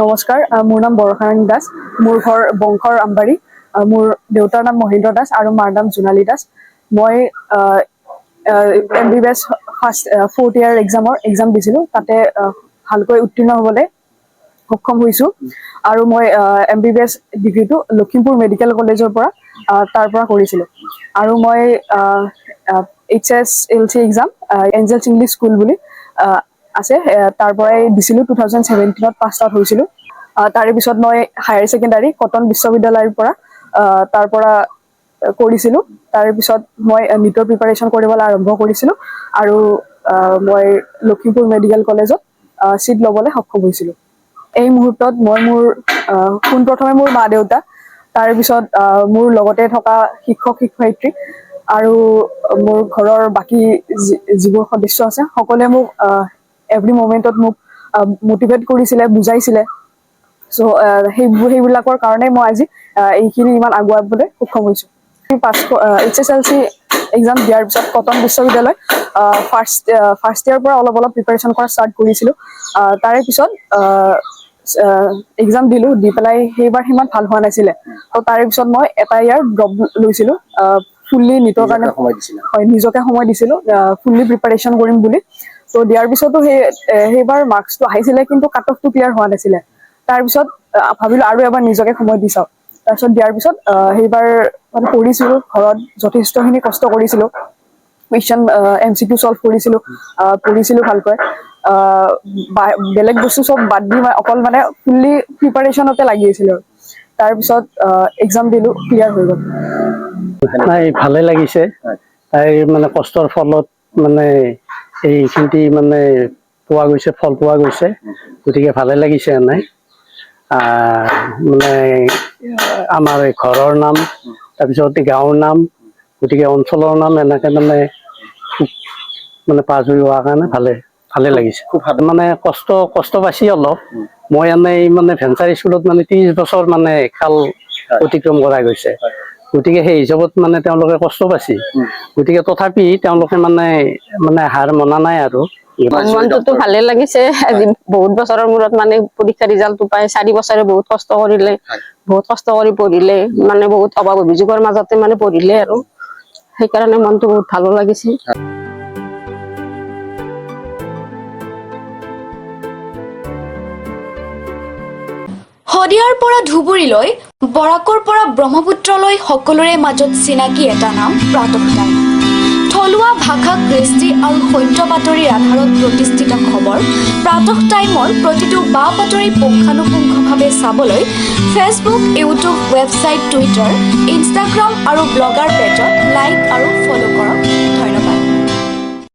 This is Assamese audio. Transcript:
নমস্কাৰ, মোৰ নাম বৰষাৰাণী দাস। মোৰ ঘৰ বংশৰ আমবাৰী। মোৰ দেউতাৰ নাম মহেন্দ্ৰ দাস আৰু মাৰ নাম জোনালী দাস। মই MBBS ফ'ৰ্থ ইয়াৰ এক্সাম দিছিলোঁ। তাতে ভালকৈ উত্তীৰ্ণ হ'বলৈ সক্ষম হৈছোঁ আৰু মই MBBS ডিগ্ৰীটো লখিমপুৰ মেডিকেল কলেজৰ পৰা কৰিছিলোঁ। আৰু মই HSLC exam Angels English school বুলি আছে, তাৰ পৰাই দিছিলোঁ। 2017 পাছ আউট হৈছিলোঁ। তাৰে পিছত মই হায়াৰ ছেকেণ্ডাৰী কটন বিশ্ববিদ্যালয়ৰ পৰা কৰিছিলোঁ। তাৰে পিছত মই নীটৰ প্ৰিপাৰেশ্যন কৰিবলৈ আৰম্ভ কৰিছিলোঁ আৰু মই লখিমপুৰ মেডিকেল কলেজত ছিট ল'বলৈ সক্ষম হৈছিলোঁ। এই মুহূৰ্তত মই পোনপ্ৰথমে মোৰ মা দেউতা, তাৰে পিছত মোৰ লগতে থকা শিক্ষক শিক্ষয়িত্ৰী আৰু মোৰ ঘৰৰ বাকী যিবোৰ সদস্য আছে সকলোৱে মোক এভৰি মমেণ্টত মোক মটিভেট কৰিছিলে, বুজাইছিলে। চ' সেইবিলাকৰ কাৰণে মই আজি এইখিনি ইমান আগুৱাবলৈ সক্ষম হৈছোঁ। HSLC এক্সাম দিয়াৰ পিছত কটন বিশ্ববিদ্যালয় ফাৰ্ষ্ট ইয়াৰৰ পৰা অলপ প্ৰিপাৰেশ্যন কৰা ষ্টাৰ্ট কৰিছিলোঁ। তাৰে পিছত এক্সাম দিলোঁ, দি পেলাই সেইবাৰ সিমান ভাল হোৱা নাছিলে। ত' তাৰে পিছত মই এটা ইয়াৰ ড্ৰপ লৈছিলোঁ ফুল্লি নীটৰ কাৰণে। হয়, নিজকে সময় দিছিলোঁ ফুল্লি প্ৰিপাৰেশ্যন কৰিম বুলি। ত' দিয়াৰ পিছতো সেইবাৰ মাৰ্কছটো আহিছিলে, কিন্তু কাট অফটো ক্লিয়াৰ হোৱা নাছিলে। তাৰপিছত ভাবিলোঁ আৰু এবাৰ নিজকে সময় দি চাওঁ। তাৰপিছত দিয়াৰ পিছত সেইবাৰ মানে পঢ়িছিলোঁ, ঘৰত যথেষ্টখিনি কষ্ট কৰিছিলোঁ। কুৱেশ্যন MCQ চল্ভ কৰিছিলোঁ, পঢ়িছিলোঁ ভালকৈ। বেলেগ বস্তু চব বাদ দি অকল মানে ফুল্লি প্ৰিপাৰেশ্যনতে লাগি আছিলোঁ। তাৰপিছত এক্সাম দিলোঁ, ক্লিয়াৰ হৈ গ'ল। নাই, ভালে লাগিছে। তাইৰ মানে কষ্টৰ ফলত মানে এইখিনি মানে পোৱা গৈছে, ফল পোৱা গৈছে। গতিকে ভালে লাগিছে এনেই। মানে আমাৰ ঘৰৰ নাম, তাৰপিছত গাঁৱৰ নাম, গতিকে অঞ্চলৰ নাম এনেকে মানে পাছ হৈ হোৱাৰ কাৰণে ভালে লাগিছে। খুব মানে কষ্ট পাইছে অলপ। মই এনেই মানে ভেঞ্চাৰ স্কুলত মানে 30 বছৰ মানে কাল অতিক্ৰম কৰা গৈছে। গতিকে সেই হিচাপত মানে তেওঁলোকে কষ্ট পাইছে। গতিকে তথাপি তেওঁলোকে মানে হাৰ মনা নাই আৰু। মনটোতো ভালে লাগিছে। আজি বহুত বছৰৰ মূৰত মানে পৰীক্ষা ৰিজাল্টটো পাই 4 বছৰে বহুত কষ্ট কৰিলে, বহুত কষ্ট কৰি পঢ়িলে, মানে বহুত অভাৱ অভিযোগৰ মাজতে মানে পঢ়িলে আৰু সেইকাৰণে মনটো বহুত ভালো লাগিছে। শদিয়াৰ পৰা ধুবুৰীলৈ, বৰাকৰ পৰা ব্ৰহ্মপুত্ৰলৈ সকলোৰে মাজত চিনাকি এটা নাম প্ৰাতঃ টাইম। থলুৱা ভাষা, কৃষ্টি আৰু সত্য বাতৰিৰ আধাৰত প্ৰতিষ্ঠিত খবৰ প্ৰাতঃ টাইমৰ প্ৰতিটো বা বাতৰি পুংখানুপুংখভাৱে চাবলৈ Facebook, YouTube, website, Twitter, Instagram আৰু ব্লগাৰ